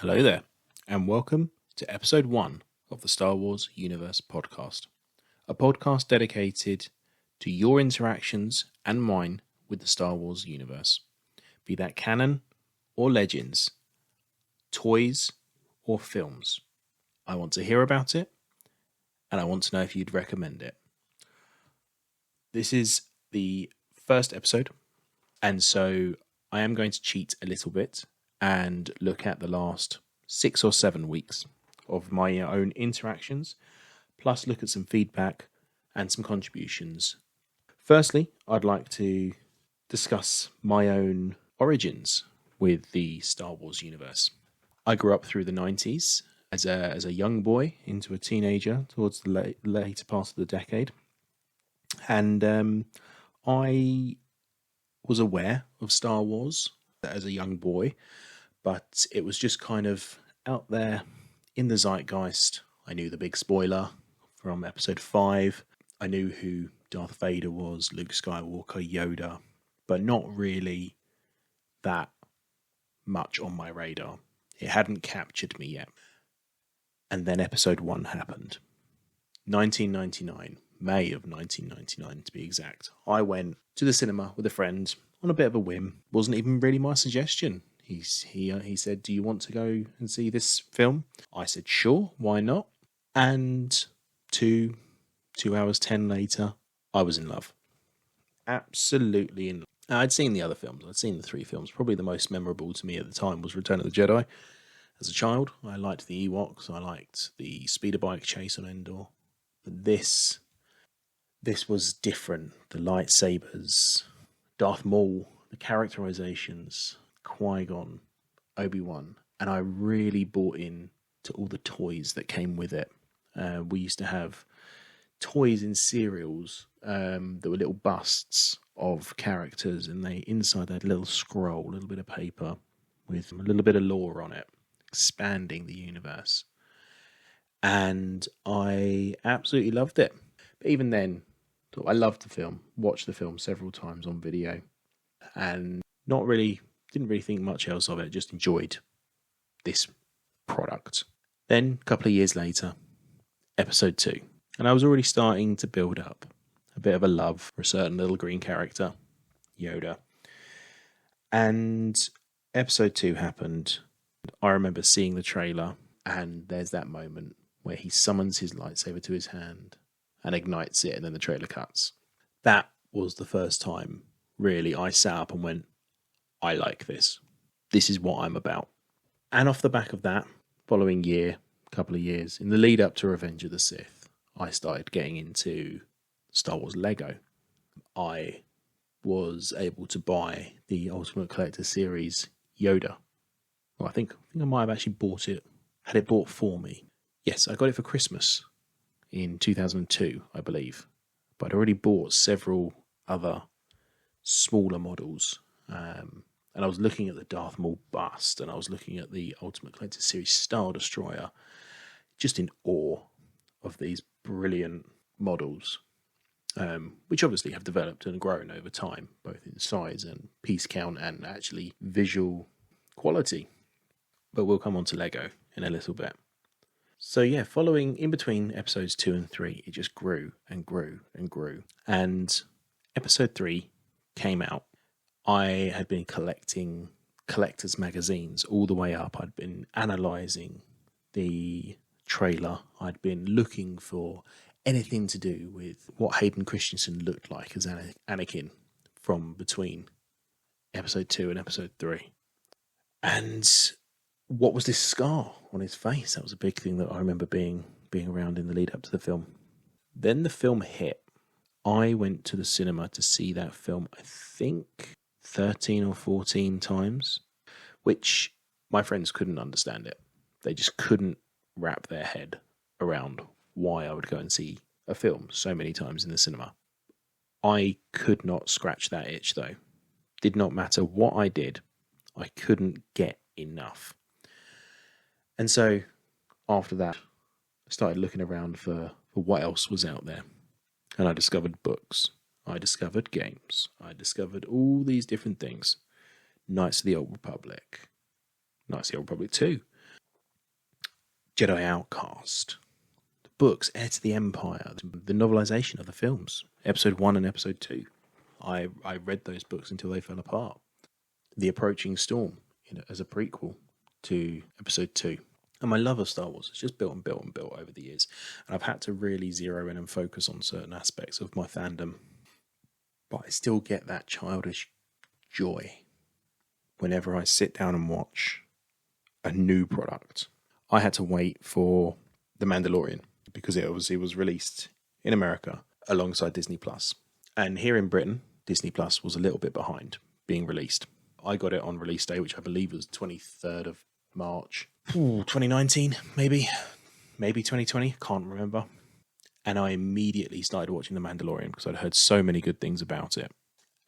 Hello there, and welcome to episode 1 of the Star Wars Universe Podcast, a podcast dedicated to your interactions and mine with the Star Wars universe, be that canon or legends, toys or films. I want to hear about it, and I want to know if you'd recommend it. This is the first episode, and so I am going to cheat a little bit and look at the last 6 or 7 weeks of my own interactions, plus look at some feedback and some contributions. Firstly, I'd like to discuss my own origins with the Star Wars universe. I grew up through the 90s as a young boy into a teenager towards the later part of the decade, and I was aware of Star Wars as a young boy, but it was just kind of out there in the zeitgeist. I knew the big spoiler from episode 5. I knew who Darth Vader was, Luke Skywalker, Yoda, but not really that much on my radar. It hadn't captured me yet. And then episode 1 happened. 1999, May of 1999 to be exact. I went to the cinema with a friend on a bit of a whim. Wasn't even really my suggestion. He said, "Do you want to go and see this film?" I said, "Sure, why not?" And two hours 10 later, I was in love. Absolutely in love. I'd seen the other films. I'd seen the 3 films. Probably the most memorable to me at the time was Return of the Jedi. As a child, I liked the Ewoks. I liked the speeder bike chase on Endor. But this was different. The lightsabers, Darth Maul, the characterizations, Qui-Gon, Obi-Wan, and I really bought in to all the toys that came with it. We used to have toys in cereals that were little busts of characters, and inside they had a little scroll, a little bit of paper with a little bit of lore on it, expanding the universe. And I absolutely loved it. But even then, I loved the film, watched the film several times on video, and didn't really think much else of it, just enjoyed this product. Then, a couple of years later, episode 2, and I was already starting to build up a bit of a love for a certain little green character, Yoda. And episode 2 happened. I remember seeing the trailer, and there's that moment where he summons his lightsaber to his hand and ignites it, and then the trailer cuts. That was the first time, really, I sat up and went, I like this. This is what I'm about. And off the back of that, following couple of years, in the lead up to Revenge of the Sith, I started getting into Star Wars Lego. I was able to buy the Ultimate Collector Series Yoda. Well, I think I might have actually had it bought for me. Yes, I got it for Christmas in 2002, I believe. But I'd already bought several other smaller models. And I was looking at the Darth Maul bust, and I was looking at the Ultimate Collector Series Star Destroyer, just in awe of these brilliant models, which obviously have developed and grown over time, both in size and piece count and actually visual quality. But we'll come on to Lego in a little bit. So yeah, following in between episodes 2 and 3, it just grew and grew and grew. And episode 3 came out. I had been collecting collectors' magazines all the way up. I'd been analysing the trailer. I'd been looking for anything to do with what Hayden Christensen looked like as Anakin from between episode 2 and episode 3. And what was this scar on his face? That was a big thing that I remember being around in the lead up to the film. Then the film hit. I went to the cinema to see that film, I think 13 or 14 times, which my friends couldn't understand it. They just couldn't wrap their head around why I would go and see a film so many times in the cinema. I could not scratch that itch though. Did not matter what I did, I couldn't get enough. And so after that, I started looking around for what else was out there. And I discovered books. I discovered games. I discovered all these different things. Knights of the Old Republic. Knights of the Old Republic 2. Jedi Outcast, the books, Heir to the Empire, the novelization of the films, Episode 1 and Episode 2. I read those books until they fell apart. The Approaching Storm, as a prequel to Episode 2. And my love of Star Wars has just built and built and built over the years. And I've had to really zero in and focus on certain aspects of my fandom. But I still get that childish joy whenever I sit down and watch a new product. I had to wait for The Mandalorian because it was released in America alongside Disney Plus. And here in Britain, Disney Plus was a little bit behind being released. I got it on release day, which I believe was 23rd of March. 2019, maybe 2020, can't remember. And I immediately started watching The Mandalorian because I'd heard so many good things about it.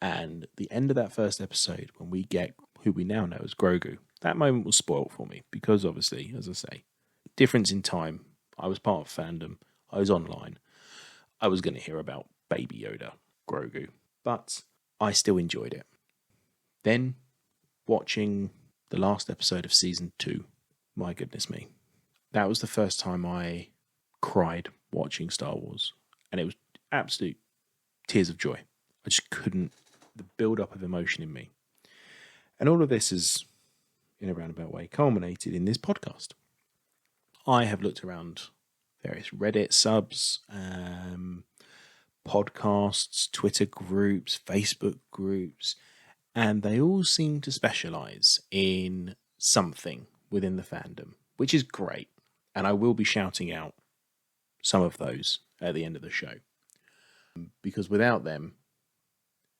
And the end of that first episode, when we get who we now know as Grogu, that moment was spoiled for me because obviously, as I say, difference in time. I was part of fandom. I was online. I was going to hear about Baby Yoda, Grogu. But I still enjoyed it. Then, watching the last episode of Season 2, my goodness me. That was the first time I cried watching Star Wars. And it was absolute tears of joy. I just couldn't, the build-up of emotion in me. And all of this is, in a roundabout way, culminated in this podcast. I have looked around various Reddit subs, podcasts, Twitter groups, Facebook groups, and they all seem to specialise in something within the fandom, which is great. And I will be shouting out some of those at the end of the show. Because without them,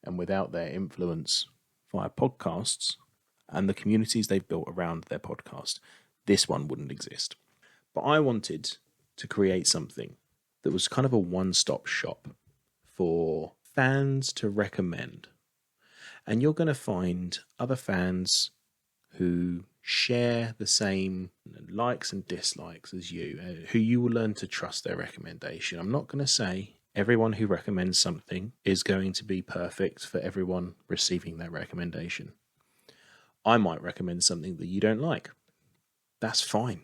and without their influence via podcasts and the communities they've built around their podcast, this one wouldn't exist. But I wanted to create something that was kind of a one-stop shop for fans to recommend. And you're going to find other fans who share the same likes and dislikes as you, who you will learn to trust their recommendation. I'm not going to say everyone who recommends something is going to be perfect for everyone receiving that recommendation. I might recommend something that you don't like. That's fine.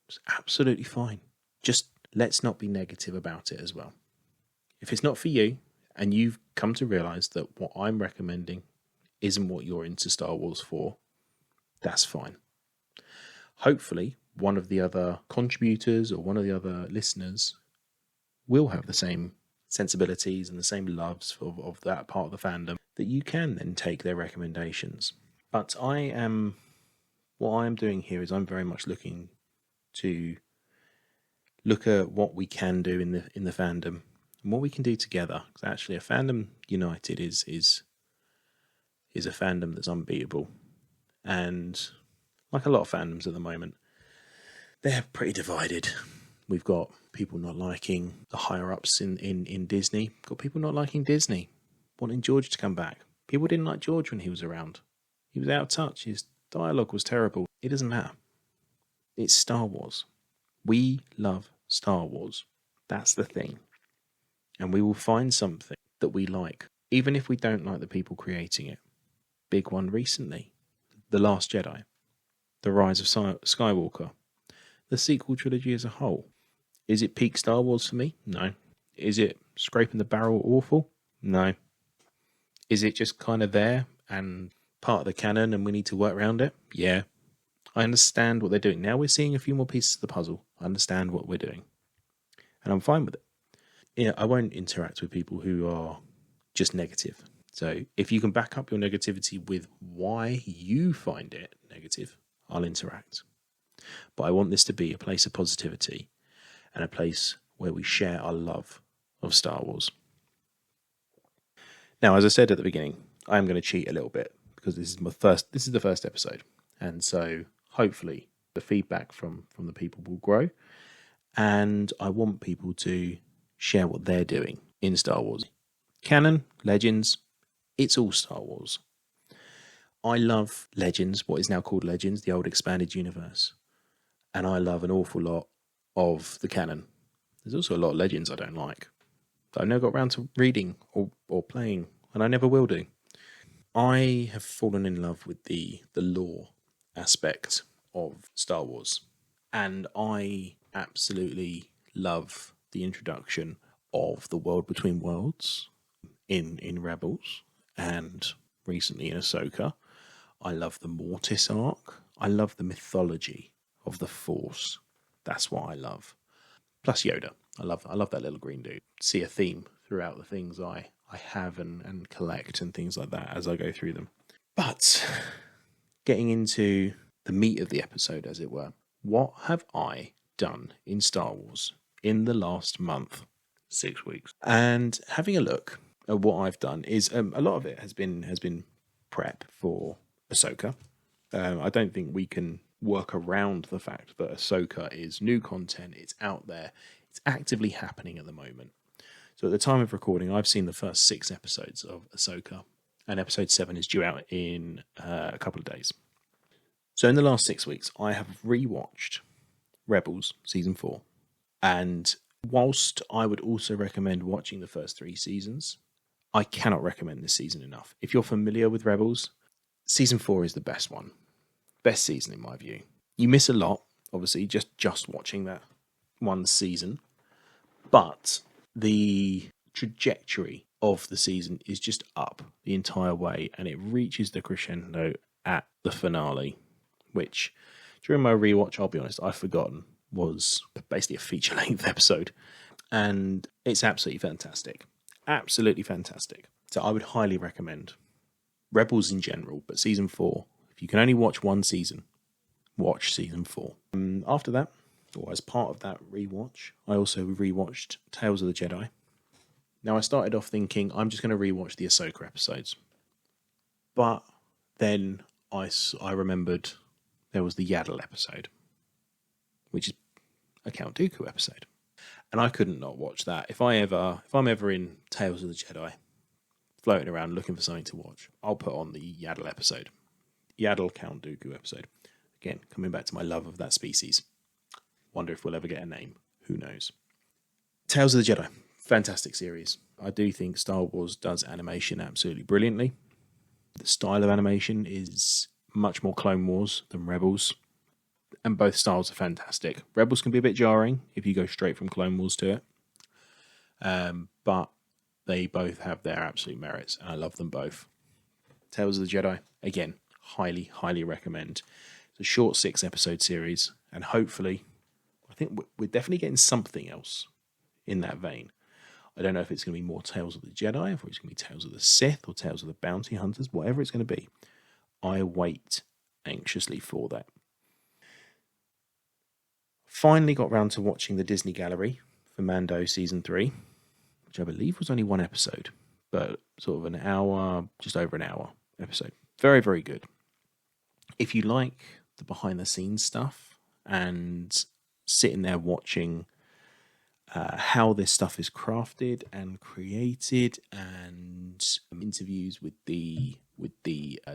It's absolutely fine. Just let's not be negative about it as well. If it's not for you, and you've come to realise that what I'm recommending isn't what you're into Star Wars for, that's fine. Hopefully, one of the other contributors or one of the other listeners will have the same sensibilities and the same loves of that part of the fandom that you can then take their recommendations. But what I am doing here is I'm very much looking to look at what we can do in the fandom and what we can do together. Because actually, a fandom united is a fandom that's unbeatable. And like a lot of fandoms at the moment, they're pretty divided. We've got people not liking the higher-ups in Disney. Got people not liking Disney, wanting George to come back. People didn't like George when he was around. He was out of touch. His dialogue was terrible. It doesn't matter. It's Star Wars. We love Star Wars. That's the thing. And we will find something that we like, even if we don't like the people creating it. Big one recently. The Last Jedi. The Rise of Skywalker. The sequel trilogy as a whole. Is it peak Star Wars for me? No. Is it scraping the barrel awful? No. Is it just kind of there and part of the canon and we need to work around it? Yeah. I understand what they're doing. Now we're seeing a few more pieces of the puzzle. I understand what we're doing. And I'm fine with it. I won't interact with people who are just negative. So if you can back up your negativity with why you find it negative, I'll interact. But I want this to be a place of positivity and a place where we share our love of Star Wars. Now, as I said at the beginning, I am going to cheat a little bit because this is the first episode. And so hopefully the feedback from the people will grow. And I want people to share what they're doing in Star Wars. Canon, Legends, it's all Star Wars. I love Legends, what is now called Legends, the old expanded universe. And I love an awful lot of the canon. There's also a lot of Legends I don't like, that I've never got around to reading or playing, and I never will do. I have fallen in love with the lore aspect of Star Wars. And I absolutely love the introduction of the world between worlds in Rebels and recently in Ahsoka. I love the Mortis arc. I love the mythology of the Force. That's what I love. Plus Yoda. I love that little green dude. See a theme throughout the things I have and collect and things like that as I go through them. But getting into the meat of the episode, as it were, what have I done in Star Wars in the last month? 6 weeks. And having a look at what I've done is a lot of it has been prep for Ahsoka. I don't think we can work around the fact that Ahsoka is new content. It's out there. It's actively happening at the moment. So at the time of recording, I've seen the first 6 episodes of Ahsoka, and episode 7 is due out in a couple of days. So in the last 6 weeks, I have rewatched Rebels Season 4. And whilst I would also recommend watching the first 3 seasons, I cannot recommend this season enough. If you're familiar with Rebels, Season 4 is the best one. Best season in my view. You miss a lot, obviously, just watching that one season. But the trajectory of the season is just up the entire way, and it reaches the crescendo at the finale, which during my rewatch, I'll be honest, I've forgotten was basically a feature-length episode, and it's absolutely fantastic. Absolutely fantastic. So I would highly recommend Rebels in general, but Season 4, if you can only watch one season, watch Season 4. After that, or as part of that rewatch, I also rewatched Tales of the Jedi. Now, I started off thinking I'm just going to rewatch the Ahsoka episodes, but then I remembered there was the Yaddle episode, which is a Count Dooku episode, and I couldn't not watch that. If I'm ever in Tales of the Jedi, floating around looking for something to watch, I'll put on the Yaddle episode, Yaddle Count Dooku episode. Again, coming back to my love of that species. Wonder if we'll ever get a name. Who knows? Tales of the Jedi, fantastic series. I do think Star Wars does animation absolutely brilliantly. The style of animation is much more Clone Wars than Rebels, and both styles are fantastic. Rebels can be a bit jarring if you go straight from Clone Wars to it, but they both have their absolute merits, and I love them both. Tales of the Jedi, again, highly, highly recommend. It's a short 6-episode series, and hopefully, I think we're definitely getting something else in that vein. I don't know if it's going to be more Tales of the Jedi, if it's going to be Tales of the Sith, or Tales of the Bounty Hunters, whatever it's going to be. I wait anxiously for that. Finally got round to watching the Disney Gallery for Mando Season 3, which I believe was only 1 episode, but sort of an hour, just over an hour episode. Very, very good. If you like the behind-the-scenes stuff and sitting there watching how this stuff is crafted and created, and interviews with the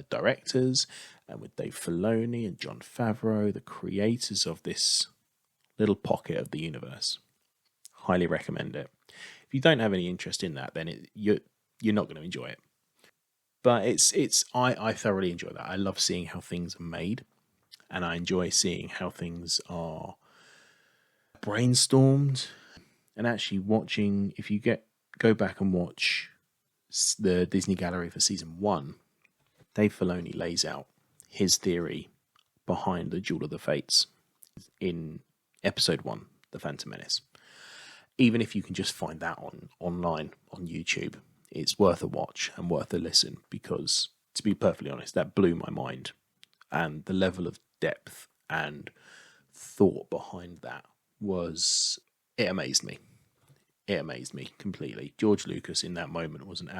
directors and with Dave Filoni and Jon Favreau, the creators of this little pocket of the universe, highly recommend it. If you don't have any interest in that, then you're not going to enjoy it. But I thoroughly enjoy that. I love seeing how things are made, and I enjoy seeing how things are brainstormed. And actually watching, if you go back and watch the Disney Gallery for Season 1, Dave Filoni lays out his theory behind the Duel of the Fates in Episode 1, The Phantom Menace. Even if you can just find that online on YouTube, it's worth a watch and worth a listen, because, to be perfectly honest, that blew my mind. And the level of depth and thought behind that it amazed me. It amazed me completely. George Lucas in that moment was an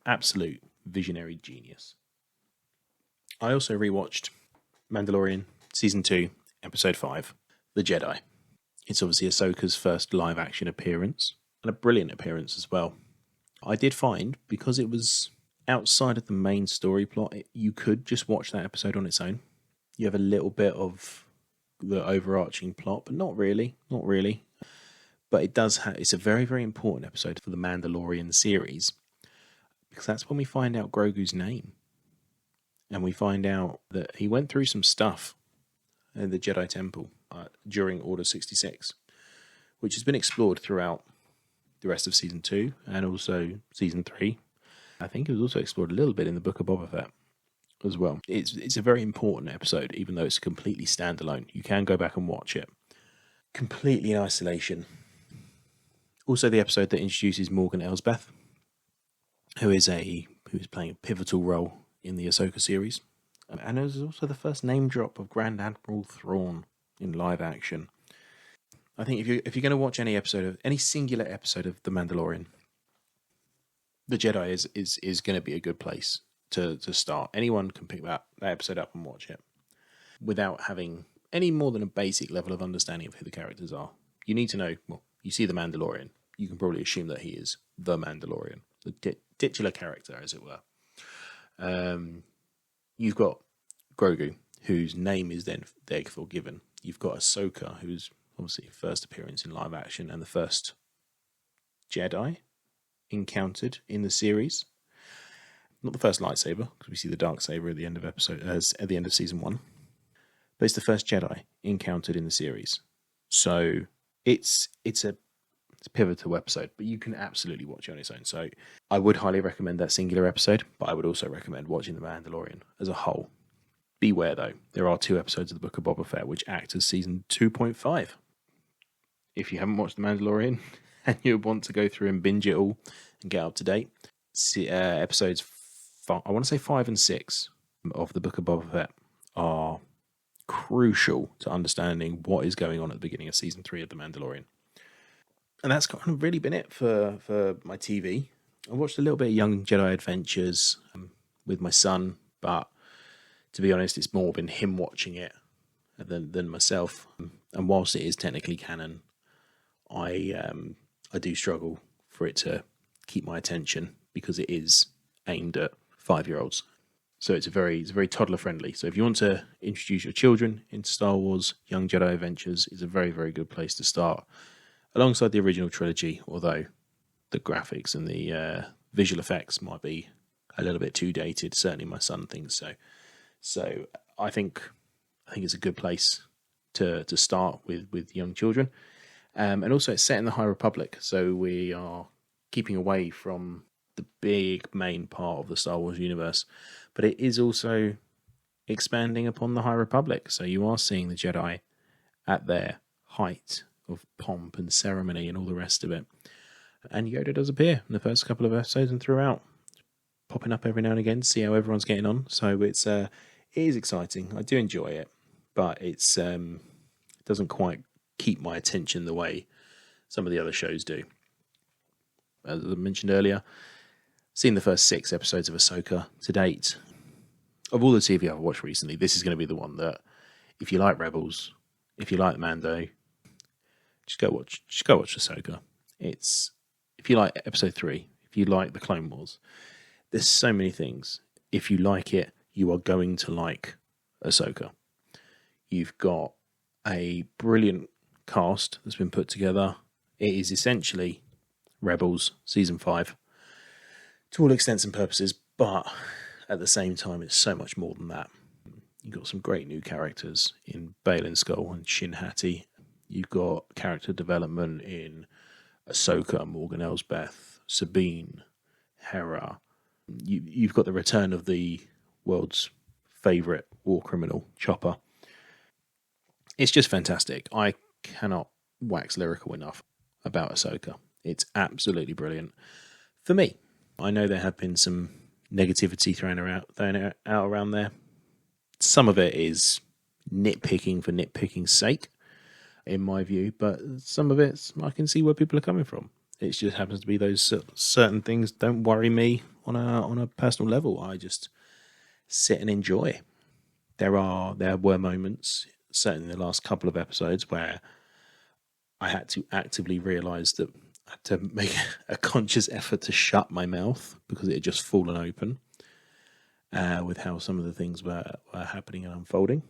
absolute visionary genius. I also rewatched Mandalorian Season 2, Episode 5, The Jedi. It's obviously Ahsoka's first live-action appearance, and a brilliant appearance as well. I did find, because it was outside of the main story plot, you could just watch that episode on its own. You have a little bit of the overarching plot, but not really. But it's a very, very important episode for the Mandalorian series, because that's when we find out Grogu's name. And we find out that he went through some stuff the Jedi Temple during Order 66, which has been explored throughout the rest of Season 2 and also Season 3. I think it was also explored a little bit in the Book of Boba Fett as well. It's a very important episode, even though it's completely standalone. You can go back and watch it completely in isolation. Also, the episode that introduces Morgan Elsbeth, who is playing a pivotal role in the Ahsoka series, and it was also the first name drop of Grand Admiral Thrawn in live action. I think if you're going to watch any singular episode of The Mandalorian, The Jedi is going to be a good place to start. Anyone can pick that episode up and watch it without having any more than a basic level of understanding of who the characters are. You need to know, well, you see The Mandalorian, you can probably assume that he is the Mandalorian, the titular character, as it were. You've got Grogu, whose name is then therefore given. You've got Ahsoka, who's obviously first appearance in live action and the first Jedi encountered in the series. Not the first lightsaber, because we see the dark saber at the end of season 1, but it's the first Jedi encountered in the series. So it's a pivotal episode, but you can absolutely watch it on its own. So I would highly recommend that singular episode, but I would also recommend watching The Mandalorian as a whole. Beware though, there are 2 episodes of the Book of Boba Fett which act as season 2.5. If you haven't watched The Mandalorian and you want to go through and binge it all and get up to date, episodes I want to say 5 and 6 of the Book of Boba Fett are crucial to understanding what is going on at the beginning of season 3 of The Mandalorian. And that's kind of really been it for my TV. I watched a little bit of Young Jedi Adventures with my son, but to be honest, it's more been him watching it than myself. And whilst it is technically canon, I do struggle for it to keep my attention because it is aimed at 5-year-olds. So it's very toddler friendly. So if you want to introduce your children into Star Wars, Young Jedi Adventures is a very, very good place to start, alongside the original trilogy, although the graphics and the visual effects might be a little bit too dated. Certainly my son thinks so. So I think it's a good place to start with young children. And also it's set in the High Republic, so we are keeping away from the big main part of the Star Wars universe, but it is also expanding upon the High Republic. So you are seeing the Jedi at their height of pomp and ceremony and all the rest of it. And Yoda does appear in the first couple of episodes and throughout, popping up every now and again to see how everyone's getting on. So it is exciting. I do enjoy it, but it doesn't quite keep my attention the way some of the other shows do. As I mentioned earlier, seen the first 6 episodes of Ahsoka to date. Of all the TV I've watched recently, this is going to be the one that, if you like Rebels, if you like Mando, just go watch Ahsoka. If you like episode 3, if you like the Clone Wars, there's so many things. If you like it, you are going to like Ahsoka. You've got a brilliant cast that's been put together. It is essentially Rebels season 5 to all extents and purposes, but at the same time it's so much more than that. You've got some great new characters in Baylan Skoll and Shin Hati. You've got character development in Ahsoka, Morgan Elsbeth, Sabine, Hera. You've got the return of the world's favourite war criminal, Chopper. It's just fantastic. I cannot wax lyrical enough about Ahsoka. It's absolutely brilliant. For me, I know there have been some negativity thrown out around there. Some of it is nitpicking for nitpicking's sake, in my view, but some of it, I can see where people are coming from. It just happens to be those certain things don't worry me on a personal level. I just sit and enjoy. There were moments, certainly in the last couple of episodes, where I had to actively realise that I had to make a conscious effort to shut my mouth because it had just fallen open with how some of the things were happening and unfolding.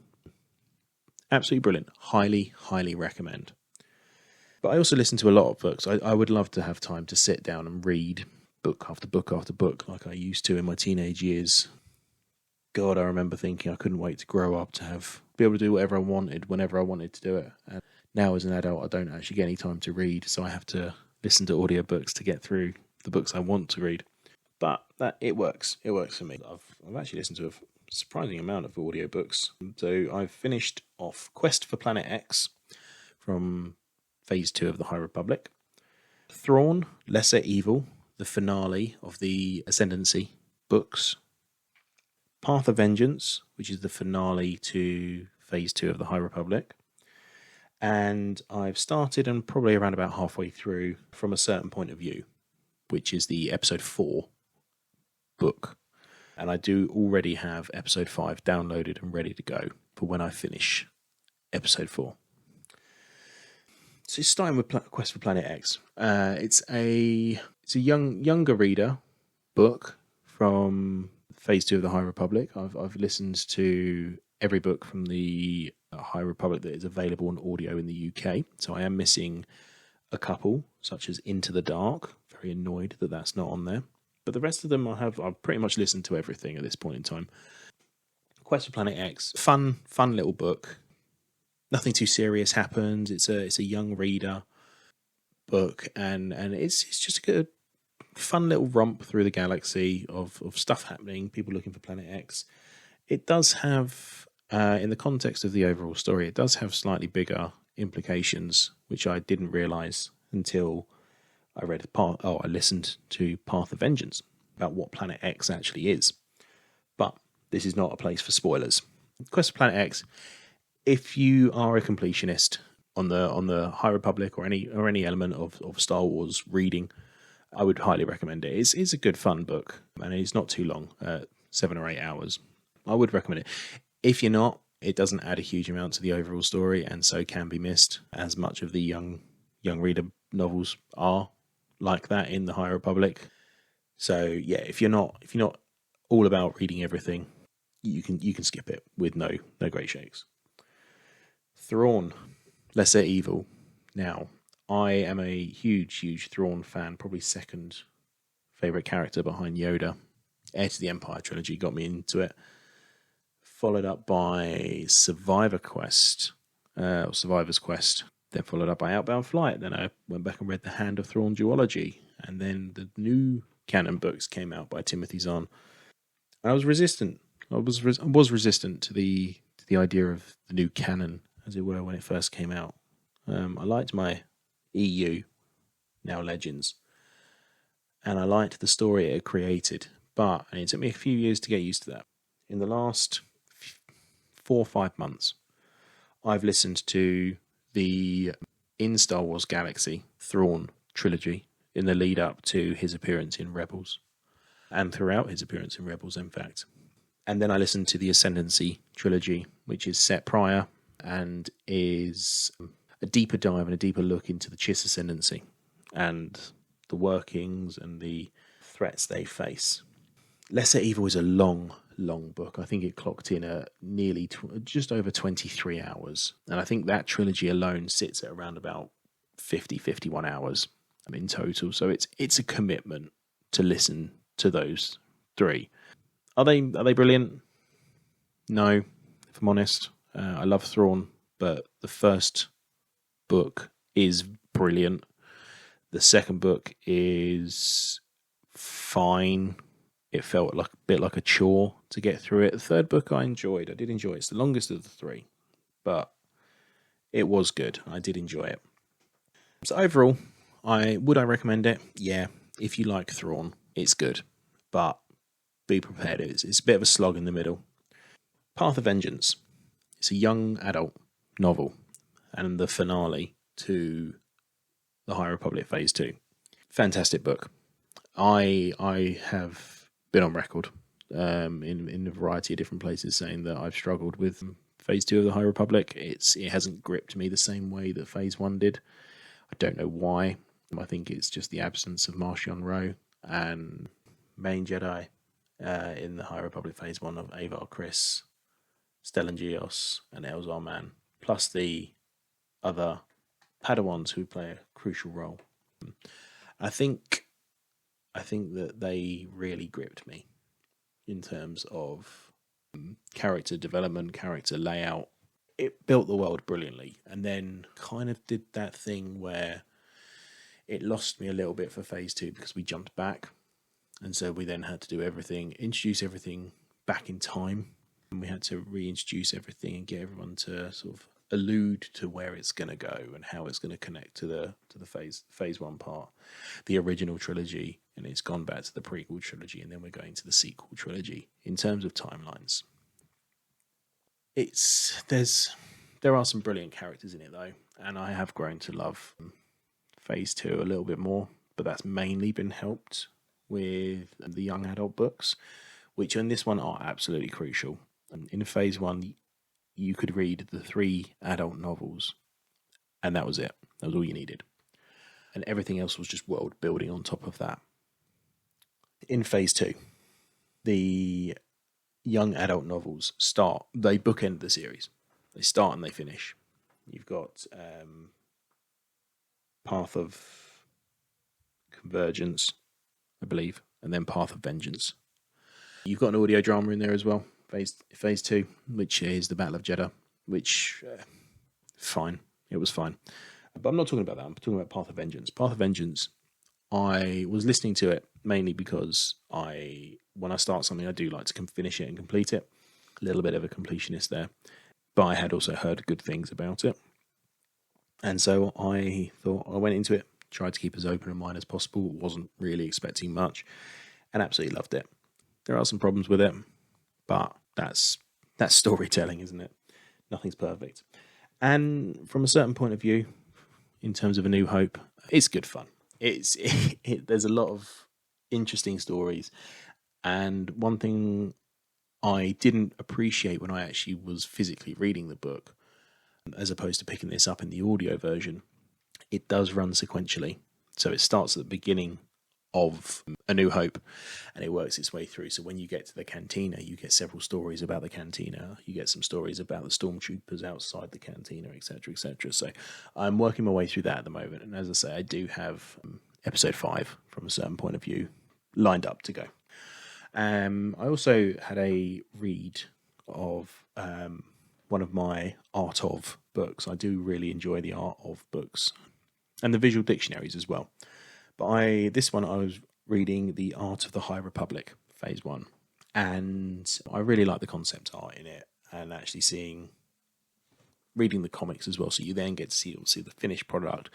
Absolutely brilliant. Highly, highly recommend. But I also listen to a lot of books. I would love to have time to sit down and read book after book after book like I used to in my teenage years. God, I remember thinking I couldn't wait to grow up to be able to do whatever I wanted whenever I wanted to do it. And now as an adult, I don't actually get any time to read, so I have to listen to audiobooks to get through the books I want to read. But it works. It works for me. I've actually listened to a surprising amount of audiobooks. So I've finished off Quest for Planet X from Phase 2 of the High Republic. Thrawn, Lesser Evil, the finale of the Ascendancy books. Path of Vengeance, which is the finale to Phase 2 of the High Republic. And I've started and probably around about halfway through From a Certain Point of View, which is the episode 4 book. And I do already have episode 5 downloaded and ready to go for when I finish episode 4. So starting with Quest for Planet X. It's a younger reader book from Phase 2 of the High Republic. I've listened to every book from the High Republic that is available on audio in the UK. So I am missing a couple, such as Into the Dark. Very annoyed that that's not on there. But the rest of them I've pretty much listened to everything at this point in time. Quest for Planet X, fun little book. Nothing too serious happens. It's a young reader book, and it's just a good, fun little romp through the galaxy of stuff happening, people looking for Planet X. It does have, in the context of the overall story, it does have slightly bigger implications, which I didn't realise until I listened to Path of Vengeance about what Planet X actually is. But this is not a place for spoilers. Quest for Planet X. If you are a completionist on the High Republic or any element of Star Wars reading, I would highly recommend it. It's a good fun book, and it's not too long, 7 or 8 hours. I would recommend it. If you're not, it doesn't add a huge amount to the overall story, and so can be missed, as much of the young reader novels are like that in the High Republic. So yeah, if you're not all about reading everything, you can skip it with no great shakes. Thrawn, Lesser Evil. Now, I am a huge Thrawn fan, probably second favourite character behind Yoda. Heir to the Empire trilogy got me into it. Followed up by Survivor's Quest, then followed up by Outbound Flight. Then I went back and read The Hand of Thrawn duology, and then the new canon books came out by Timothy Zahn. I was resistant. I was resistant to the idea of the new canon, as it were, when it first came out. I liked my EU, now Legends, and I liked the story it had created, and it took me a few years to get used to that. In the last 4 or 5 months, I've listened to the In Star Wars Galaxy Thrawn trilogy in the lead up to his appearance in Rebels, and throughout his appearance in Rebels, in fact. And then I listened to the Ascendancy trilogy, which is set prior and is a deeper dive and a deeper look into the Chiss Ascendancy and the workings and the threats they face. Lesser Evil is a long book. I think it clocked in at nearly just over 23 hours. And I think that trilogy alone sits at around about 51 hours in total. So it's a commitment to listen to those 3. Are they brilliant? No, if I'm honest. I love Thrawn, but the first book is brilliant. The second book is fine. It felt like a bit like a chore to get through it. The third book I enjoyed. I did enjoy it. It's the longest of the 3, but it was good. I did enjoy it. So overall, would I recommend it? Yeah, if you like Thrawn, it's good, but be prepared. It's a bit of a slog in the middle. Path of Vengeance. It's a young adult novel and the finale to the High Republic Phase 2. Fantastic book. I have been on record in a variety of different places saying that I've struggled with Phase 2 of the High Republic. It hasn't gripped me the same way that Phase 1 did. I don't know why. I think it's just the absence of Marchion Ro and main Jedi in the High Republic Phase 1 of Avar Kriss, Stellan Gios, and Elzar Mann, plus the other Padawans who play a crucial role. I think that they really gripped me in terms of character development, character layout, it built the world brilliantly, and then kind of did that thing where it lost me a little bit for phase 2 because we jumped back, and so we then had to do everything, introduce everything back in time, and we had to reintroduce everything and get everyone to sort of allude to where it's going to go and how it's going to connect to the phase 1 part, the original trilogy, and it's gone back to the prequel trilogy, and then we're going to the sequel trilogy. In terms of timelines, there are some brilliant characters in it though, and I have grown to love phase 2 a little bit more, but that's mainly been helped with the young adult books, which in this one are absolutely crucial. In phase 1, you could read the 3 adult novels, and that was it. That was all you needed. And everything else was just world building on top of that. In phase 2, the young adult novels they bookend the series. They start and they finish. You've got Path of Convergence, I believe, and then Path of Vengeance. You've got an audio drama in there as well, phase 2, which is the Battle of Jeddah, which, fine. It was fine. But I'm not talking about that. I'm talking about Path of Vengeance. Path of Vengeance, I was listening to it mainly because when I start something, I do like to finish it and complete it. A little bit of a completionist there. But I had also heard good things about it. And so I thought I went into it, tried to keep as open a mind as possible, wasn't really expecting much, and absolutely loved it. There are some problems with it, but that's storytelling, isn't it? Nothing's perfect. And from a certain point of view, in terms of A New Hope, it's good fun. There's a lot of interesting stories, and one thing I didn't appreciate when I actually was physically reading the book, as opposed to picking this up in the audio version, it does run sequentially. So it starts at the beginning of A New Hope and it works its way through. So when you get to the cantina, you get several stories about the cantina. You get some stories about the stormtroopers outside the cantina, etc., etc. So I'm working my way through that at the moment. And as I say, I do have episode 5 from a certain point of view lined up to go. I also had a read of one of my art of books. I do really enjoy the art of books and the visual dictionaries as well. But this one I was reading The Art of the High Republic, phase 1. And I really like the concept art in it and actually reading the comics as well. So you then get to see the finished product,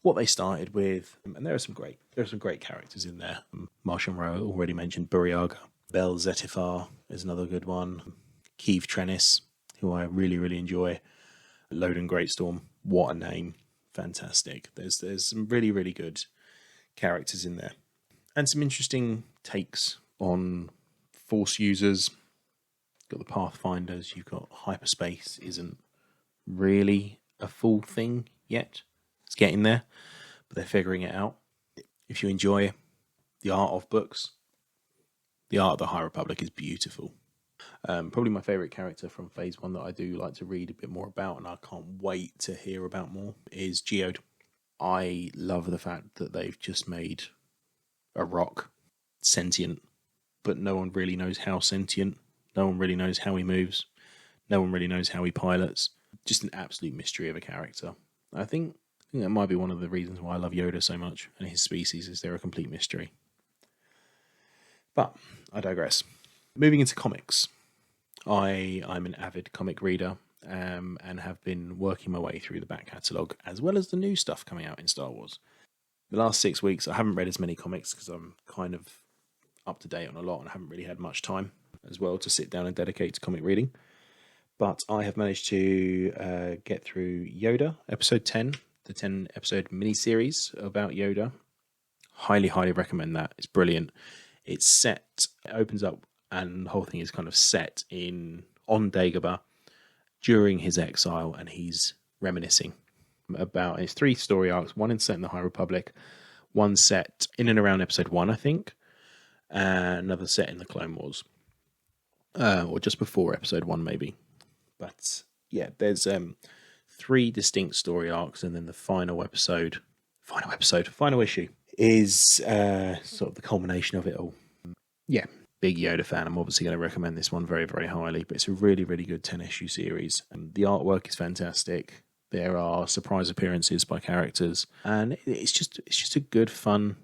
what they started with, and there are some great characters in there. Marshall Rowe already mentioned, Buriaga. Bel Zetifar is another good one. Keeve Trennis, who I really, really enjoy. Loden Greatstorm, what a name. Fantastic. There's some really, really good characters in there. And some interesting takes on Force users. You've got the Pathfinders, you've got hyperspace isn't really a full thing yet. It's getting there, but they're figuring it out. If you enjoy the art of books, the art of the High Republic is beautiful. Probably my favourite character from phase 1 that I do like to read a bit more about, and I can't wait to hear about more, is Geode. I love the fact that they've just made a rock sentient, but no one really knows how sentient. No one really knows how he moves. No one really knows how he pilots. Just an absolute mystery of a character. I think that might be one of the reasons why I love Yoda so much, and his species is they're a complete mystery. But I digress. Moving into comics. I'm an avid comic reader and have been working my way through the back catalogue as well as the new stuff coming out in Star Wars. The last 6 weeks I haven't read as many comics because I'm kind of up to date on a lot and I haven't really had much time as well to sit down and dedicate to comic reading. But I have managed to get through Yoda, episode 10, the 10 episode miniseries about Yoda. Highly, highly recommend that. It's brilliant. It opens up and the whole thing is kind of set on Dagobah during his exile, and he's reminiscing about his 3 story arcs. One is set in the High Republic, one set in and around episode 1, I think, and another set in the Clone Wars, or just before episode 1 maybe. But yeah, there's 3 distinct story arcs, and then the final issue is sort of the culmination of it all. Yeah, big Yoda fan, I'm obviously going to recommend this one very, very highly. But it's a really, really good 10-issue series. The artwork is fantastic. There are surprise appearances by characters, and it's just a good, fun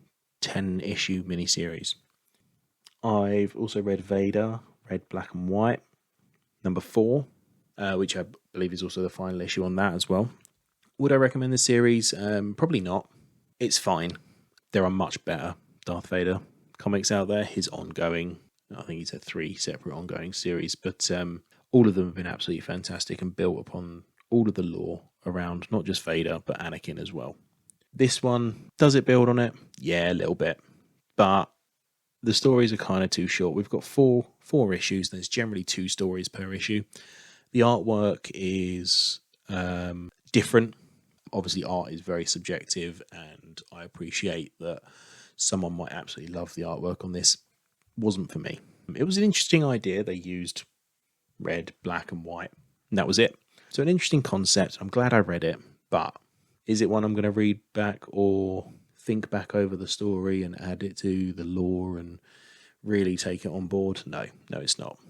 10-issue miniseries. I've also read Vader, read Black and White, number 4, which I believe is also the final issue on that as well. Would I recommend the series? Probably not. It's fine. There are much better Darth Vader comics out there. His ongoing, I think he's had 3 separate ongoing series, but all of them have been absolutely fantastic and built upon all of the lore around not just Vader, but Anakin as well. This one, does it build on it? Yeah, a little bit. But the stories are kind of too short. We've got four issues. There's generally 2 stories per issue. The artwork is different. Obviously, art is very subjective, and I appreciate that someone might absolutely love the artwork on this. Wasn't for me. It was an interesting idea. They used red, black, and white, and that was it. So an interesting concept. I'm glad I read it, but is it one I'm going to read back or think back over the story and add it to the lore and really take it on board? No, it's not.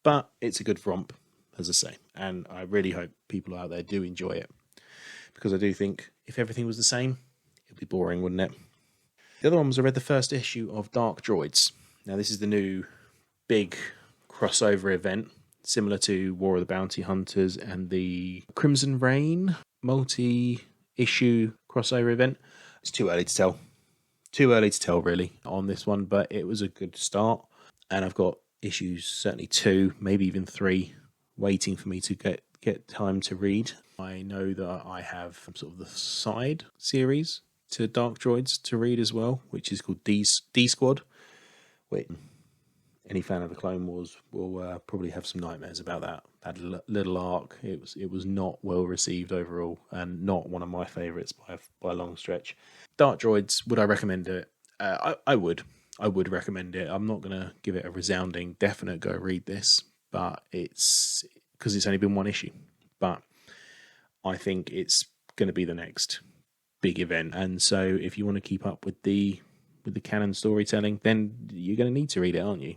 But it's a good romp, as I say, and I really hope people out there do enjoy it, because I do think if everything was the same, it'd be boring, wouldn't it? The other one was I read the first issue of Dark Droids. Now, this is the new big crossover event, similar to War of the Bounty Hunters and the Crimson Reign multi-issue crossover event. It's too early to tell. Too early to tell, really, on this one, but it was a good start. And I've got issues, certainly 2, maybe even 3, waiting for me to get time to read. I know that I have sort of the side series to Dark Droids to read as well, which is called D Squad. Wait, any fan of the Clone Wars will probably have some nightmares about that little arc. It was not well received overall, and not one of my favourites by a long stretch. Dark Droids, would I recommend it? I would recommend it. I'm not going to give it a resounding definite go read this, but it's because it's only been 1 issue. But I think it's going to be the next big event, and so if you want to keep up with the canon storytelling, then you're going to need to read it, aren't you?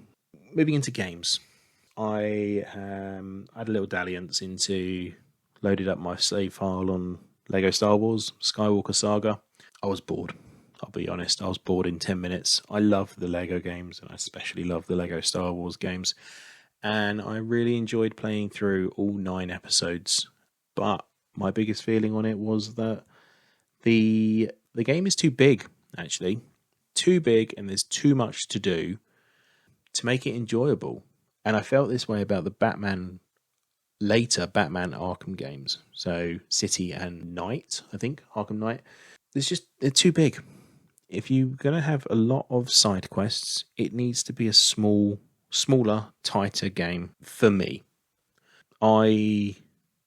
Moving into games, I had a little dalliance into loaded up my save file on Lego Star Wars Skywalker Saga. I was bored. I'll be honest, I was bored in 10 minutes. I love the Lego games, and I especially love the Lego Star Wars games, and I really enjoyed playing through all 9 episodes. But my biggest feeling on it was that the game is too big, actually. Too big, and there's too much to do to make it enjoyable. And I felt this way about the later Batman Arkham games. So City and Knight, I think, Arkham Knight. They're too big. If you're going to have a lot of side quests, it needs to be a smaller, tighter game for me. I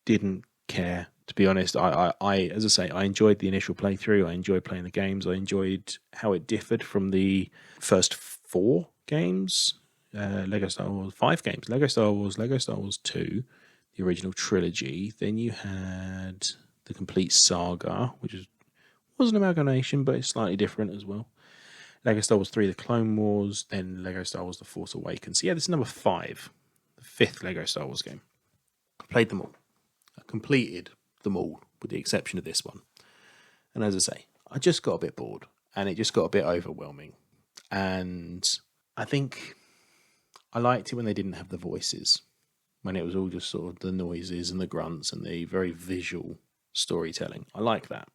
didn't care, to be honest. I as I say, I enjoyed the initial playthrough. I enjoyed playing the games. I enjoyed how it differed from the first 4 games. Lego Star Wars, 5 games. Lego Star Wars 2, the original trilogy. Then you had the complete saga, which was an amalgamation, but it's slightly different as well. Lego Star Wars 3, the Clone Wars. Then Lego Star Wars, the Force Awakens. So yeah, this is number 5, the 5th Lego Star Wars game. I played them all. I completed them all, with the exception of this one. And as I say, I just got a bit bored, and it just got a bit overwhelming. And I think I liked it when they didn't have the voices, when it was all just sort of the noises and the grunts and the very visual storytelling. I like that.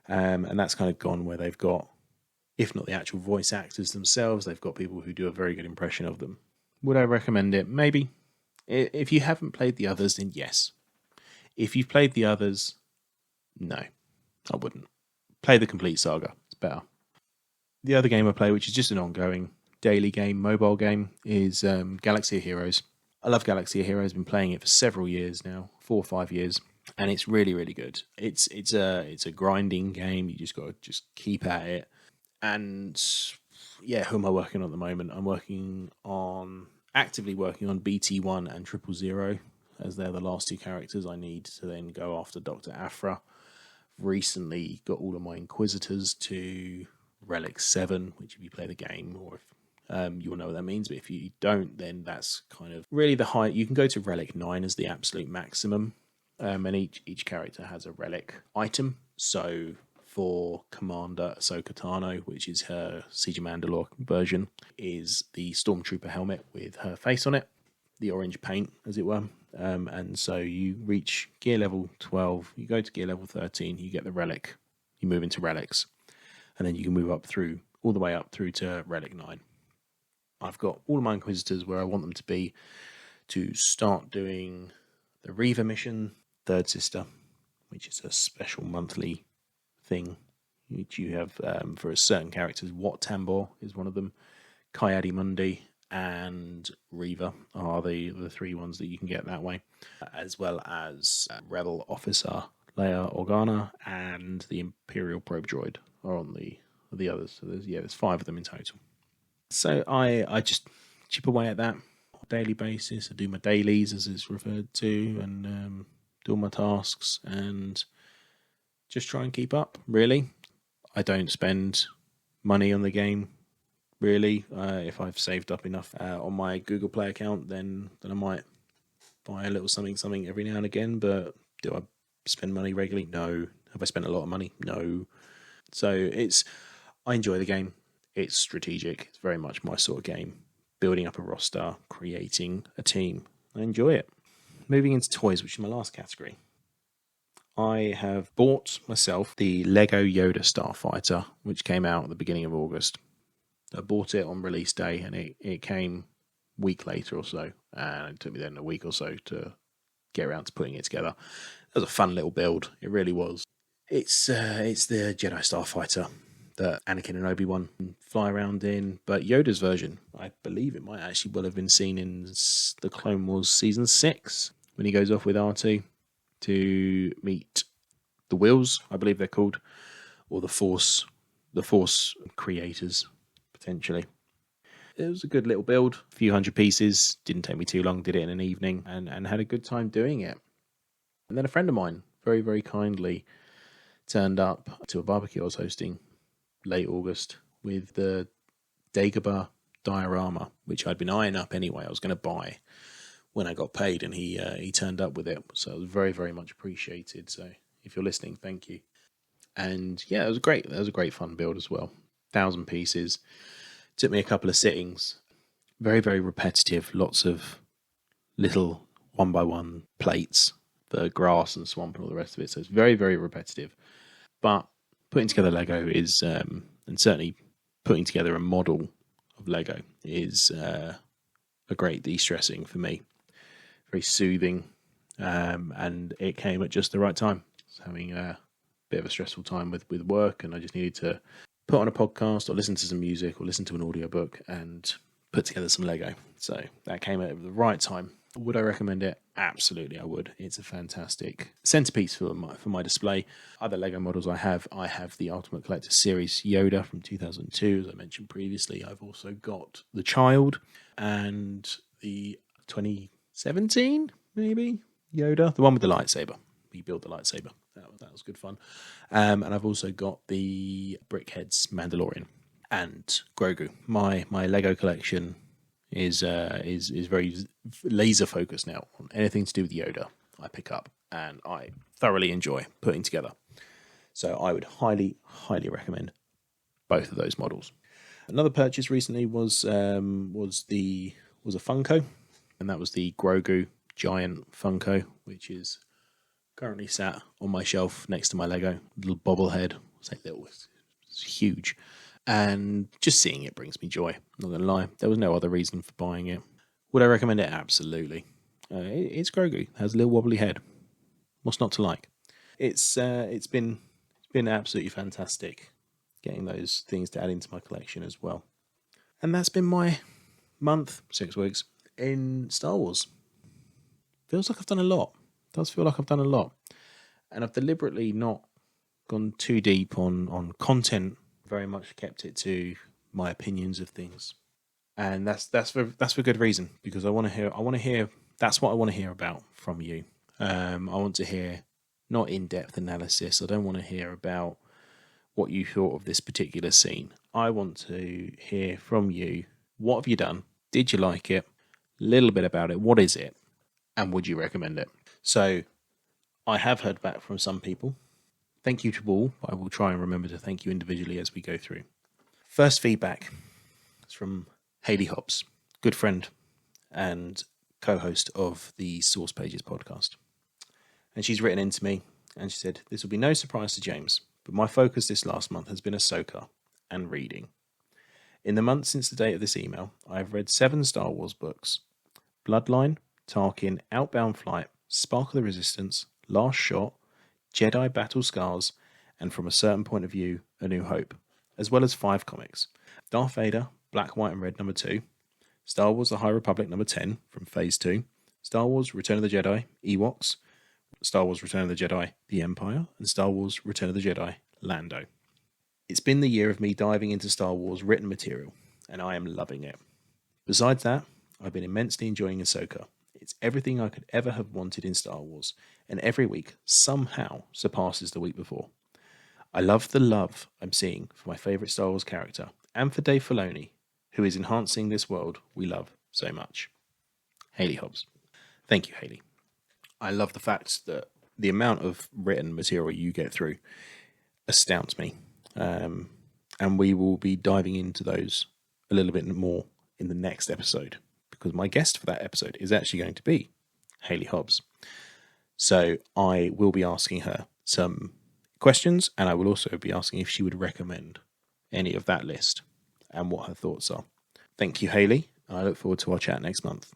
And that's kind of gone where they've got, if not the actual voice actors themselves, they've got people who do a very good impression of them. Would I recommend it? Maybe. If you haven't played the others, then yes. If you've played the others, no, I wouldn't. Play the complete saga. It's better. The other game I play, which is just an ongoing daily game, mobile game, is Galaxy of Heroes. I love Galaxy of Heroes. I've been playing it for several years now, 4 or 5 years, and it's really, really good. It's a grinding game. You just got to just keep at it. And yeah, who am I working on at the moment? I'm actively working on BT1 and 000, as they're the last 2 characters I need to then go after Dr. Aphra. Recently got all of my Inquisitors to Relic 7, which if you play the game, or if you'll know what that means. But if you don't, then that's kind of really the high. You can go to Relic 9 as the absolute maximum, and each character has a relic item. So for Commander Ahsoka Tano, which is her Siege of Mandalore version, is the Stormtrooper helmet with her face on it, the orange paint, as it were. And so you reach gear level 12, you go to gear level 13, you get the relic, you move into relics, and then you can move up through, all the way up through to Relic 9. I've got all of my Inquisitors where I want them to be to start doing the Reaver mission, Third Sister, which is a special monthly thing which you have for certain characters. Wat Tambor is one of them. Kayadi Mundi and Reaver are the three ones that you can get that way, as well as Rebel Officer Leia Organa and the Imperial Probe Droid are on the others. So there's 5 of them in total. So I just chip away at that on a daily basis. I do my dailies, as it's referred to, and do all my tasks and just try and keep up, really. I don't spend money on the game, really. If I've saved up enough on my Google Play account, then I might buy a little something every now and again. But do I spend money regularly? No. Have I spent a lot of money? No. So I enjoy the game. It's strategic. It's very much my sort of game. Building up a roster, creating a team. I enjoy it. Moving into toys, which is my last category. I have bought myself the Lego Yoda Starfighter, which came out at the beginning of August. I bought it on release day, and it came a week later or so, and it took me then a week or so to get around to putting it together. It was a fun little build. It really was. It's the Jedi Starfighter that Anakin and Obi-Wan fly around in, but Yoda's version, I believe it might actually well have been seen in the Clone Wars Season 6, when he goes off with R2 to meet the Wills, I believe they're called, or the Force creators, potentially. It was a good little build, a few hundred pieces, didn't take me too long, did it in an evening, and had a good time doing it. And then a friend of mine very, very kindly turned up to a barbecue I was hosting late August with the Dagobah diorama, which I'd been eyeing up anyway. I was going to buy when I got paid, and he turned up with it, so it was very, very much appreciated. So if you're listening, thank you. And yeah, it was great. That was a great fun build as well. 1,000 pieces. Took me a couple of sittings. Very, very repetitive. Lots of little 1x1 plates for grass and swamp and all the rest of it. So it's very, very repetitive. But putting together Lego is, and certainly putting together a model of Lego is a great de-stressing for me. Very soothing, and it came at just the right time. I was having a bit of a stressful time with work, and I just needed to put on a podcast or listen to some music or listen to an audiobook and put together some Lego. So that came at the right time. Would I recommend it? Absolutely, I would. It's a fantastic centerpiece for my display. Other Lego models I have the Ultimate Collector Series Yoda from 2002, as I mentioned previously. I've also got the Child and the 2017, maybe, Yoda, the one with the lightsaber. He built the lightsaber. That was good fun. And I've also got the Brickhead's Mandalorian and Grogu. My Lego collection is very laser focused now on anything to do with Yoda. I pick up and I thoroughly enjoy putting together. So I would highly, highly recommend both of those models. Another purchase recently was a Funko, and that was the Grogu Giant Funko, which is currently sat on my shelf next to my Lego. Little bobblehead. I say little, it's huge. And just seeing it brings me joy. Not going to lie. There was no other reason for buying it. Would I recommend it? Absolutely. It's Grogu. It has a little wobbly head. What's not to like? It's been absolutely fantastic getting those things to add into my collection as well. And that's been my month, 6 weeks, in Star Wars. Feels like I've done a lot. Does feel like I've done a lot. And I've deliberately not gone too deep on content. Very much kept it to my opinions of things. And that's for good reason, because I want to hear that's what I want to hear about from you. I want to hear not in-depth analysis. I don't want to hear about what you thought of this particular scene. I want to hear from you What have you done? Did you like it? A little bit about it. What is it? And would you recommend it? So I have heard back from some people. Thank you to all. I will try and remember to thank you individually as we go through. First feedback is from Hayley Hobbs, good friend and co-host of the Source Pages podcast. And she's written into me and she said, "This will be no surprise to James, but my focus this last month has been Ahsoka and reading. In the month since the date of this email, I have read 7 Star Wars books: Bloodline, Tarkin, Outbound Flight, Spark of the Resistance, Last Shot, Jedi Battle Scars, and From a Certain Point of View, A New Hope, as well as 5 comics: Darth Vader, Black, White and Red number 2, Star Wars The High Republic number 10 from Phase 2, Star Wars Return of the Jedi, Ewoks, Star Wars Return of the Jedi, The Empire, and Star Wars Return of the Jedi, Lando. It's been the year of me diving into Star Wars written material, and I am loving it. Besides that, I've been immensely enjoying Ahsoka. It's everything I could ever have wanted in Star Wars, and every week somehow surpasses the week before. I love the love I'm seeing for my favourite Star Wars character, and for Dave Filoni, who is enhancing this world we love so much." Hayley Hobbs. Thank you, Hayley. I love the fact that the amount of written material you get through astounds me. And we will be diving into those a little bit more in the next episode, because my guest for that episode is actually going to be Hayley Hobbs. So I will be asking her some questions, and I will also be asking if she would recommend any of that list and what her thoughts are. Thank you, Hayley. I look forward to our chat next month.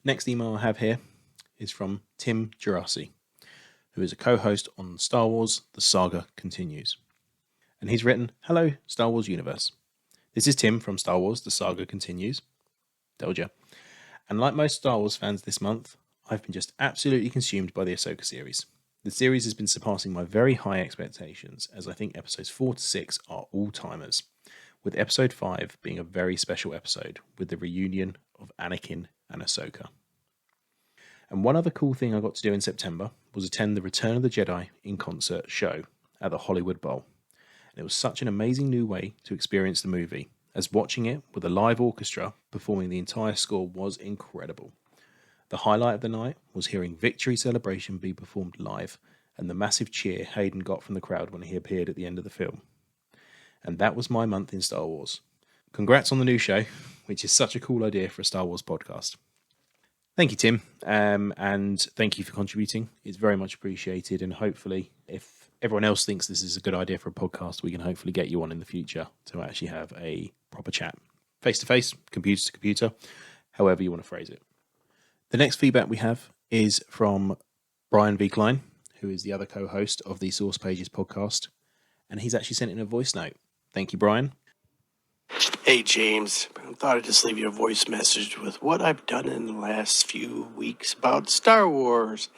Next email I have here is from Tim Gerasi, who is a co-host on Star Wars The Saga Continues. And he's written, "Hello, Star Wars Universe. This is Tim from Star Wars The Saga Continues." Told ya. And like most Star Wars fans this month, I've been just absolutely consumed by the Ahsoka series. The series has been surpassing my very high expectations, as I think episodes 4 to 6 are all-timers, with episode 5 being a very special episode with the reunion of Anakin and Ahsoka. And one other cool thing I got to do in September was attend the Return of the Jedi in concert show at the Hollywood Bowl. And it was such an amazing new way to experience the movie, as watching it with a live orchestra performing the entire score was incredible. The highlight of the night was hearing Victory Celebration be performed live, and the massive cheer Hayden got from the crowd when he appeared at the end of the film. And that was my month in Star Wars. Congrats on the new show, which is such a cool idea for a Star Wars podcast. Thank you, Tim, and thank you for contributing. It's very much appreciated, and hopefully, if everyone else thinks this is a good idea for a podcast, we can hopefully get you on in the future to actually have a proper chat. Face-to-face, computer to computer, however you want to phrase it. The next feedback we have is from Brian V. Klein, who is the other co-host of the Source Pages podcast, and he's actually sent in a voice note. Thank you, Brian. Hey, James. I thought I'd just leave you a voice message with what I've done in the last few weeks about Star Wars.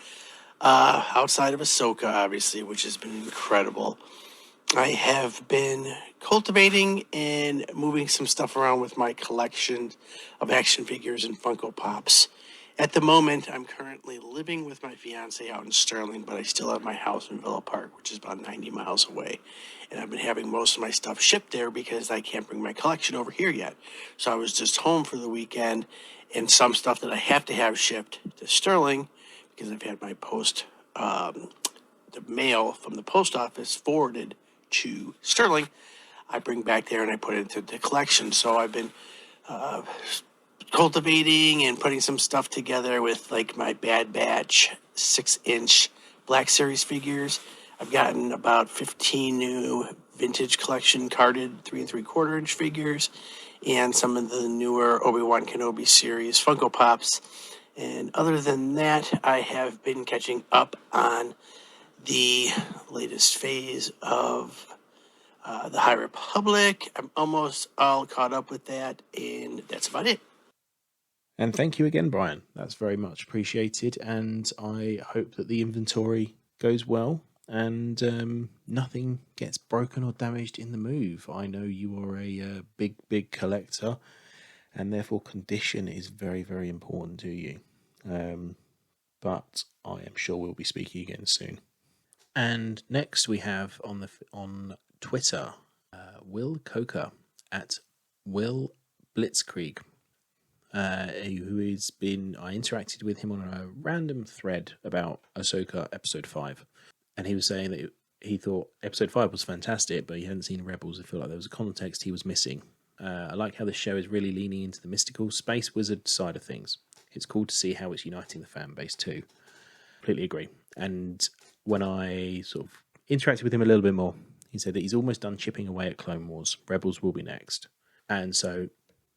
Outside of Ahsoka, obviously, which has been incredible. I have been cultivating and moving some stuff around with my collection of action figures and Funko Pops. At the moment, I'm currently living with my fiance out in Sterling, but I still have my house in Villa Park, which is about 90 miles away. And I've been having most of my stuff shipped there because I can't bring my collection over here yet. So I was just home for the weekend, and some stuff that I have to have shipped to Sterling because I've had my the mail from the post office forwarded to Sterling, I bring back there and I put it into the collection. So I've been cultivating and putting some stuff together with like my Bad Batch 6-inch Black Series figures. I've gotten about 15 new vintage collection carded 3 3/4 inch figures and some of the newer Obi-Wan Kenobi series Funko Pops. And other than that, I have been catching up on the latest phase of the High Republic. I'm almost all caught up with that, and that's about it. And thank you again, Brian. That's very much appreciated, and I hope that the inventory goes well and nothing gets broken or damaged in the move. I know you are a big collector, and therefore condition is very, very important to you. But I am sure we'll be speaking again soon. And next we have on Twitter, Will Coker at Will Blitzkrieg, who has been... I interacted with him on a random thread about Ahsoka Episode 5, and he was saying that he thought Episode 5 was fantastic, but he hadn't seen Rebels. I feel like there was a context he was missing. I like how the show is really leaning into the mystical space wizard side of things. It's cool to see how it's uniting the fan base too. Completely agree. And when I sort of interacted with him a little bit more, he said that he's almost done chipping away at Clone Wars. Rebels will be next. And so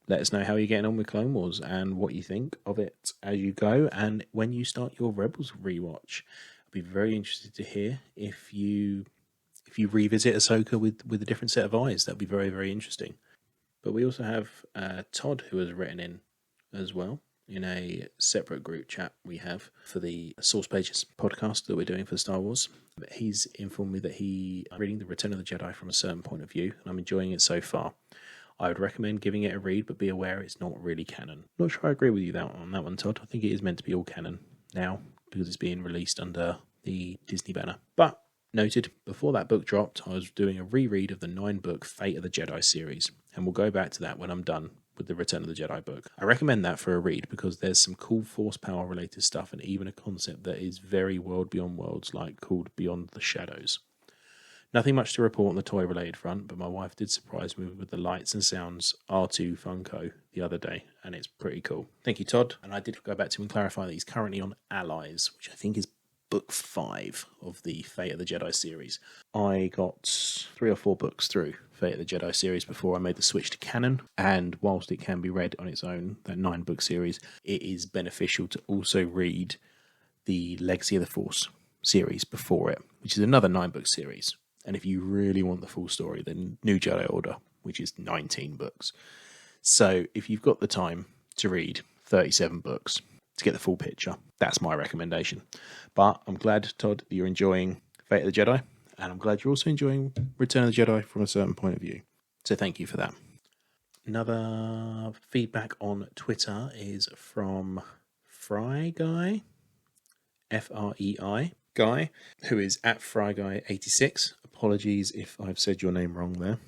let us know how you're getting on with Clone Wars and what you think of it as you go and when you start your Rebels rewatch. I'd be very interested to hear if you revisit Ahsoka with a different set of eyes. That'd be very, very interesting. But we also have Todd, who has written in as well in a separate group chat we have for the Source Pages podcast that we're doing for Star Wars. But he's informed me that he's reading The Return of the Jedi from a certain point of view, and I'm enjoying it so far. I would recommend giving it a read, but be aware it's not really canon. Not sure I agree with you on that one, Todd. I think it is meant to be all canon now because it's being released under the Disney banner. But noted, before that book dropped, I was doing a reread of the 9-book Fate of the Jedi series, and we'll go back to that when I'm done with the Return of the Jedi book. I recommend that for a read because there's some cool force power related stuff and even a concept that is very world beyond worlds, like called Beyond the Shadows. Nothing much to report on the toy related front, but my wife did surprise me with the Lights and Sounds R2 Funko the other day, and it's pretty cool. Thank you, Todd. And I did go back to him and clarify that he's currently on Allies, which I think is book 5 of the Fate of the Jedi series. I got 3 or 4 books through Fate of the Jedi series before I made the switch to canon, and whilst it can be read on its own, that 9-book series, it is beneficial to also read the Legacy of the Force series before it, which is another 9-book series. And if you really want the full story, then New Jedi Order, which is 19 books. So if you've got the time to read 37 books to get the full picture, that's my recommendation. But I'm glad, Todd, that you're enjoying Fate of the Jedi, and I'm glad you're also enjoying Return of the Jedi from a certain point of view. So thank you for that. Another feedback on Twitter is from Fry Guy, Frei Guy, who is at FryGuy86. Apologies if I've said your name wrong there.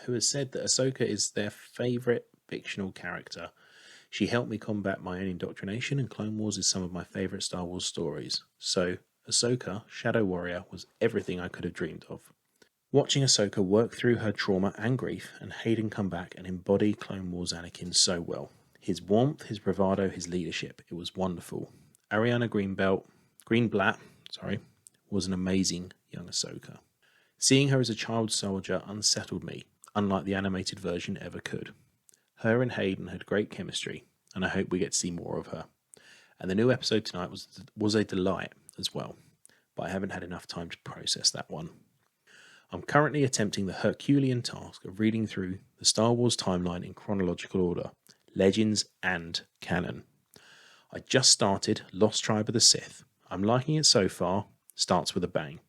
Who has said that Ahsoka is their favourite fictional character. She helped me combat my own indoctrination, and Clone Wars is some of my favourite Star Wars stories. So, Ahsoka, Shadow Warrior, was everything I could have dreamed of. Watching Ahsoka work through her trauma and grief, and Hayden come back and embody Clone Wars Anakin so well. His warmth, his bravado, his leadership, it was wonderful. Ariana Greenblatt, was an amazing young Ahsoka. Seeing her as a child soldier unsettled me, unlike the animated version ever could. Her and Hayden had great chemistry, and I hope we get to see more of her. And the new episode tonight was a delight as well, but I haven't had enough time to process that one. I'm currently attempting the Herculean task of reading through the Star Wars timeline in chronological order, Legends and Canon. I just started Lost Tribe of the Sith. I'm liking it so far. Starts with a bang.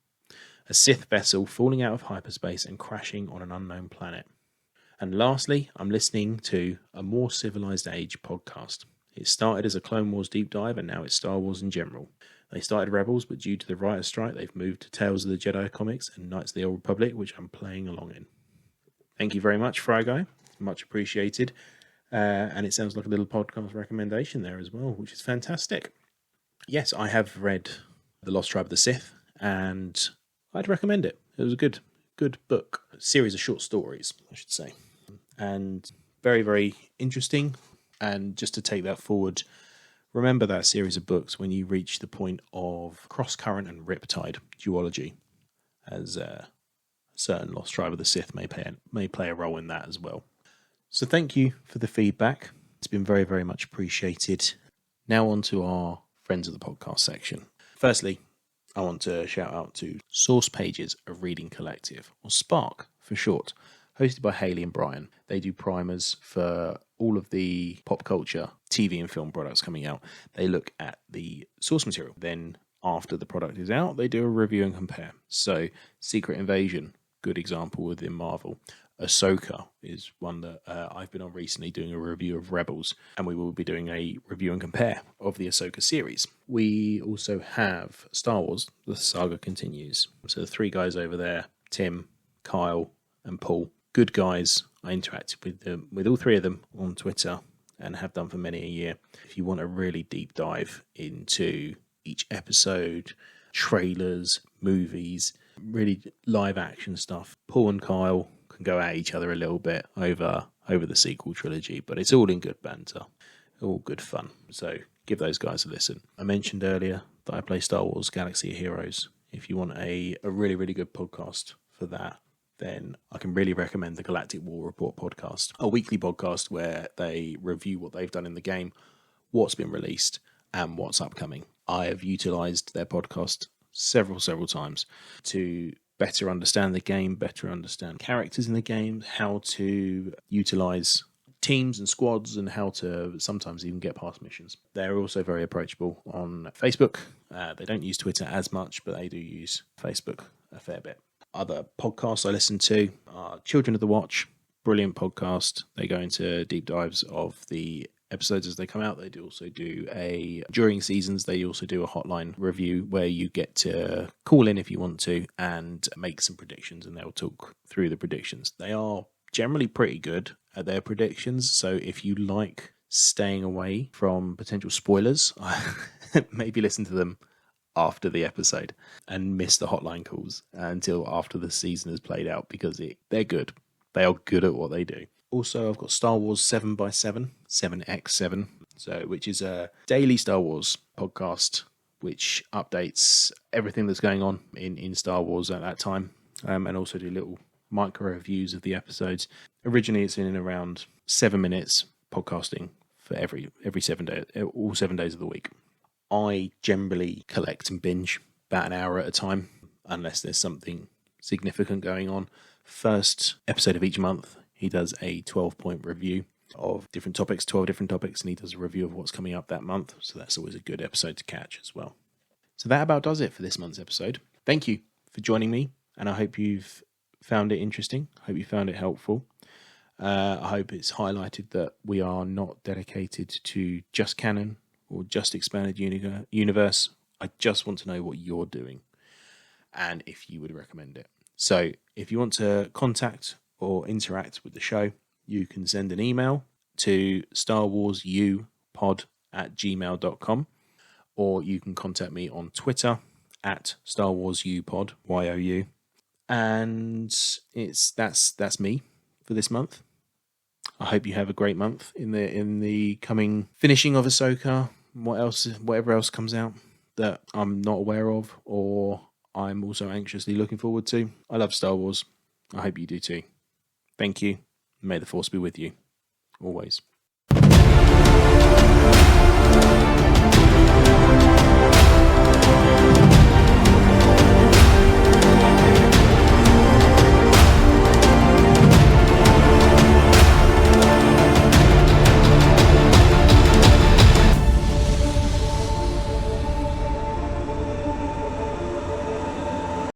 A Sith vessel falling out of hyperspace and crashing on an unknown planet. And lastly, I'm listening to a More Civilized Age podcast. It started as a Clone Wars deep dive and now it's Star Wars in general. They started Rebels, but due to the writer's strike, they've moved to Tales of the Jedi comics and Knights of the Old Republic, which I'm playing along in. Thank you very much, Fry Guy. Much appreciated. And it sounds like a little podcast recommendation there as well, which is fantastic. Yes, I have read The Lost Tribe of the Sith, and I'd recommend it. It was a good book. A series of short stories, I should say. And very, very interesting. And just to take that forward, remember that series of books when you reach the point of Crosscurrent and Riptide duology, as a certain Lost Tribe of the Sith may play a role in that as well. So thank you for the feedback. It's been very, very much appreciated. Now on to our Friends of the Podcast section. Firstly, I want to shout out to Source Pages, a reading collective, or SPARC for short, hosted by Hayley and Brian. They do primers for all of the pop culture, TV and film products coming out. They look at the source material. Then after the product is out, they do a review and compare. So Secret Invasion, good example within Marvel. Ahsoka is one that I've been on recently doing a review of Rebels, and we will be doing a review and compare of the Ahsoka series. We also have Star Wars, The Saga Continues. So the 3 guys over there, Tim, Kyle, and Paul, good guys. I interacted with all three of them on Twitter and have done for many a year. If you want a really deep dive into each episode, trailers, movies, really live action stuff, Paul and Kyle can go at each other a little bit over the sequel trilogy, but it's all in good banter, all good fun. So give those guys a listen. I mentioned earlier that I play Star Wars Galaxy of Heroes. If you want a really, really good podcast for that, then I can really recommend the Galactic War Report podcast, a weekly podcast where they review what they've done in the game, what's been released, and what's upcoming. I have utilised their podcast several times to better understand the game, better understand characters in the game, how to utilise teams and squads, and how to sometimes even get past missions. They're also very approachable on Facebook. They don't use Twitter as much, but they do use Facebook a fair bit. Other podcasts I listen to are Children of the Watch, brilliant podcast. They go into deep dives of the episodes as they come out. They do also do during seasons, they also do a hotline review where you get to call in if you want to and make some predictions, and they'll talk through the predictions. They are generally pretty good at their predictions, so if you like staying away from potential spoilers, maybe listen to them after the episode and miss the hotline calls until after the season has played out, because they're good. They are good at what they do. Also, I've got Star Wars 7x7, 7x7, which is a daily Star Wars podcast which updates everything that's going on in Star Wars at that time, and also do little micro reviews of the episodes. Originally, it's in and around 7 minutes podcasting for every 7 days, all 7 days of the week. I generally collect and binge about an hour at a time, unless there's something significant going on. First episode of each month, he does a 12-point review of different topics, 12 different topics, and he does a review of what's coming up that month. So that's always a good episode to catch as well. So that about does it for this month's episode. Thank you for joining me, and I hope you've found it interesting. I hope you found it helpful. I hope it's highlighted that we are not dedicated to just canon or just expanded universe. I just want to know what you're doing and if you would recommend it. So if you want to contact or interact with the show, you can send an email to starwarsupod@gmail.com, or you can contact me on Twitter at starwarsupod, YOU. And that's me for this month. I hope you have a great month in the coming finishing of Ahsoka. Whatever else comes out that I'm not aware of or I'm also anxiously looking forward to. I love Star Wars. I hope you do too. Thank you. May the Force be with you. Always.